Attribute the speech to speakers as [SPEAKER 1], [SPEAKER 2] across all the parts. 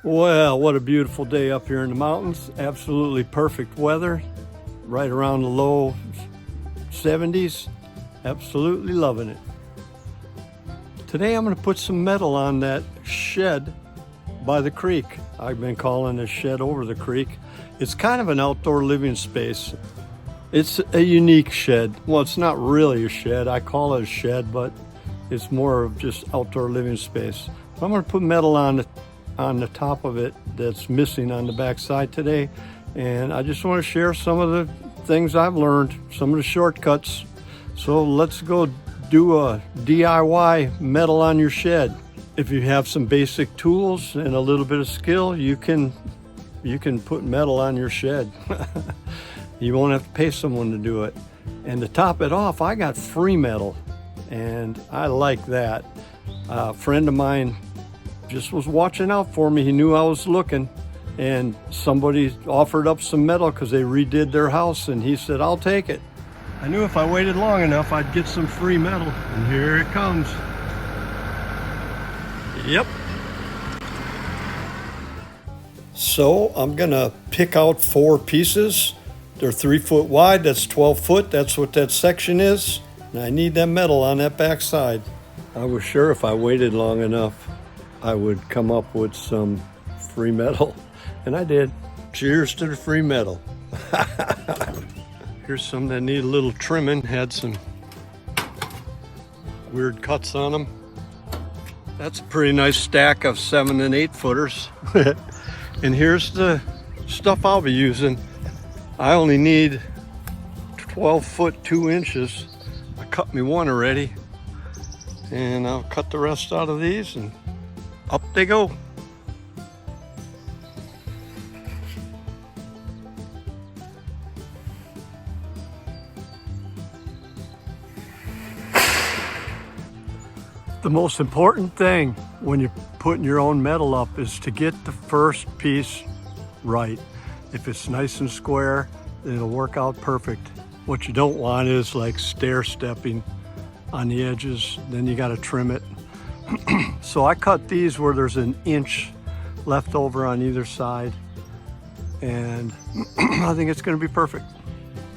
[SPEAKER 1] Well, what a beautiful day up here in the mountains. Absolutely perfect weather, right around the low 70s. Absolutely loving it. Today I'm going to put some metal on that shed by the creek. I've been calling this shed over the creek. It's kind of an outdoor living space. It's a unique shed. Well, it's not really a shed. I call it a shed, but it's more of just outdoor living space. I'm going to put metal on the top of it that's missing on the back side today, and I just want to share some of the things I've learned, some of the shortcuts. So let's go do a DIY metal on your shed. If you have some basic tools and a little bit of skill, you can put metal on your shed. You won't have to pay someone to do it. And to top it off, I got free metal, and I like that. A friend of mine just was watching out for me. He knew I was looking, and somebody offered up some metal because they redid their house, and he said, I'll take it. I knew if I waited long enough, I'd get some free metal, and here it comes. Yep. So I'm gonna pick out 4 pieces. They're 3 foot wide, that's 12 foot, that's what that section is. And I need that metal on that back side. I was sure if I waited long enough, I would come up with some free metal, and I did. Cheers to the free metal. Here's some that need a little trimming, had some weird cuts on them. That's a pretty nice stack of 7 and 8 footers. And here's the stuff I'll be using. I only need 12 foot 2 inches. I cut me one already, and I'll cut the rest out of these, and up they go. The most important thing when you're putting your own metal up is to get the first piece right. If it's nice and square, it'll work out perfect. What you don't want is like stair stepping on the edges, then you gotta trim it. So I cut these where there's an inch left over on either side, and I think it's gonna be perfect.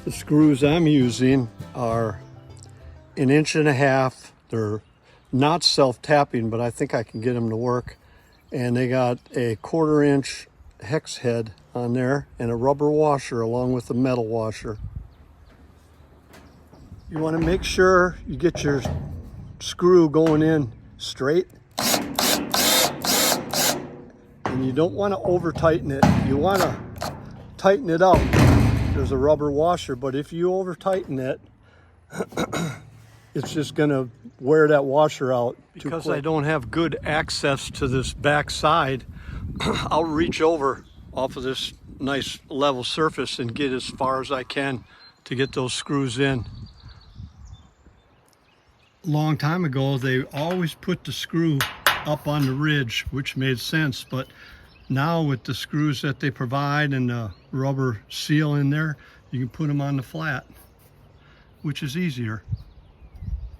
[SPEAKER 1] The screws I'm using are 1.5 inches. They're not self-tapping, but I think I can get them to work. And they got a 1/4 inch hex head on there and a rubber washer along with the metal washer. You want to make sure you get your screw going in straight, and you don't want to over tighten it. You want to tighten it up. There's a rubber washer, but if you over tighten it, it's just gonna wear that washer out too quick. Because I don't have good access to this back side, I'll reach over off of this nice level surface and get as far as I can to get those screws in. Long time ago, they always put the screw up on the ridge, which made sense, but now with the screws that they provide and the rubber seal in there, you can put them on the flat, which is easier.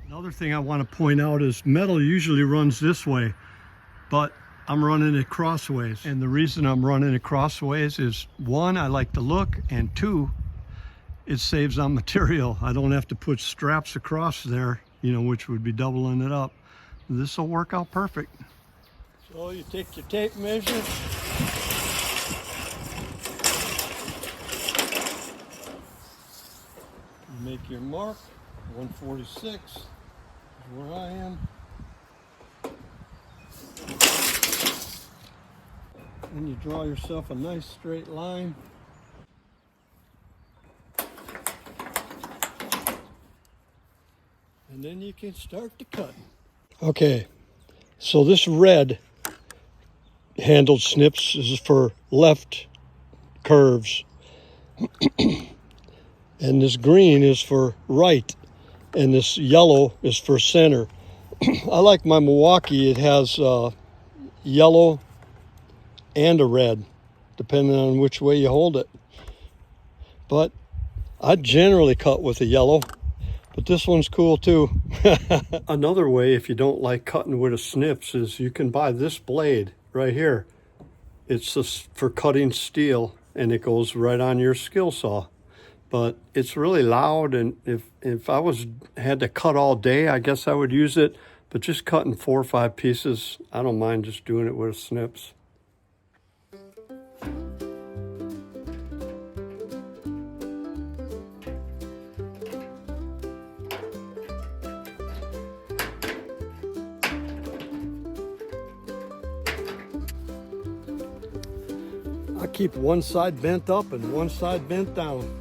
[SPEAKER 1] Another thing I want to point out is metal usually runs this way, but I'm running it crossways. And the reason I'm running it crossways is 1, I like the look, and 2, it saves on material. I don't have to put straps across there, which would be doubling it up. This will work out perfect. So you take your tape measure. You make your mark, 146 is where I am. And you draw yourself a nice straight line. And then you can start to cut. Okay, so this red handled snips is for left curves. And this green is for right. And this yellow is for center. I like my Milwaukee. It has yellow and a red, depending on which way you hold it. But I generally cut with a yellow, but this one's cool too. Another way, if you don't like cutting with a snips, is you can buy this blade right here. It's just for cutting steel, and it goes right on your skill saw. But it's really loud, and if I had to cut all day, I guess I would use it. But just cutting 4 or 5 pieces, I don't mind just doing it with snips. I keep one side bent up and one side bent down.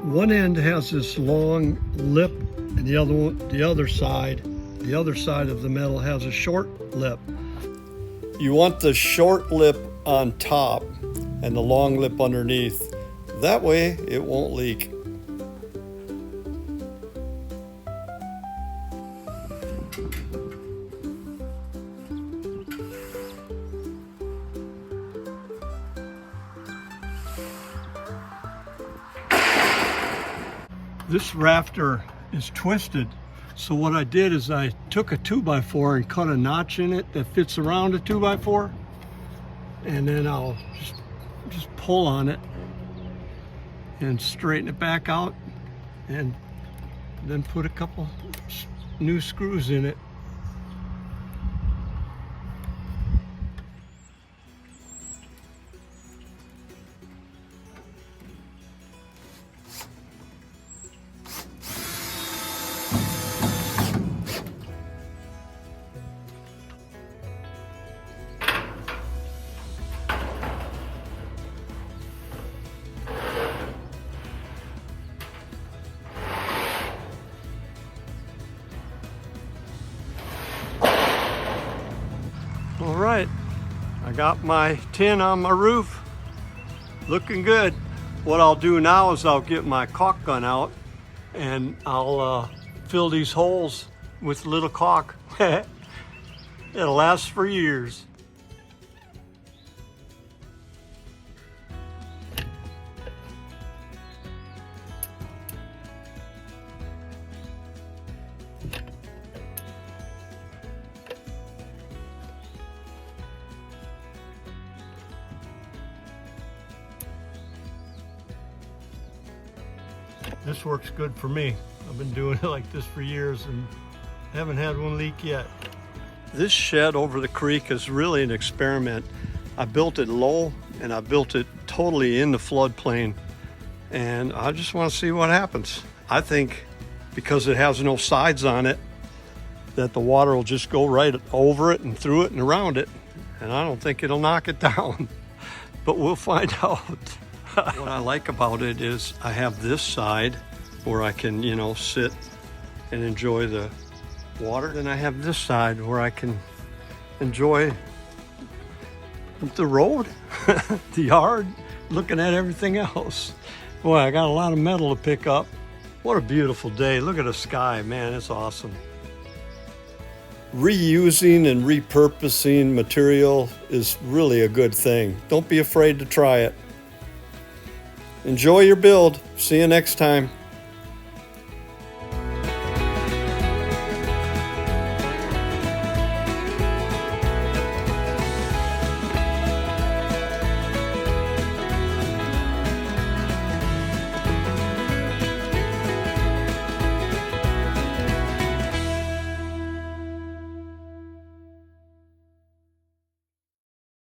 [SPEAKER 1] One end has this long lip, and the other side of the metal has a short lip. You want the short lip on top and the long lip underneath. That way it won't leak. This rafter is twisted, so what I did is I took a 2x4 and cut a notch in it that fits around a 2x4, and then I'll just pull on it and straighten it back out, and then put a couple new screws in it. All right, I got my tin on my roof, looking good. What I'll do now is I'll get my caulk gun out and I'll fill these holes with little caulk. It'll last for years. This works good for me. I've been doing it like this for years and haven't had one leak yet. This shed over the creek is really an experiment. I built it low and I built it totally in the floodplain, and I just want to see what happens. I think because it has no sides on it that the water will just go right over it and through it and around it, and I don't think it'll knock it down, but we'll find out. What I like about it is I have this side where I can, sit and enjoy the water. Then I have this side where I can enjoy the road, the yard, looking at everything else. Boy, I got a lot of metal to pick up. What a beautiful day. Look at the sky, man, it's awesome. Reusing and repurposing material is really a good thing. Don't be afraid to try it. Enjoy your build. See you next time.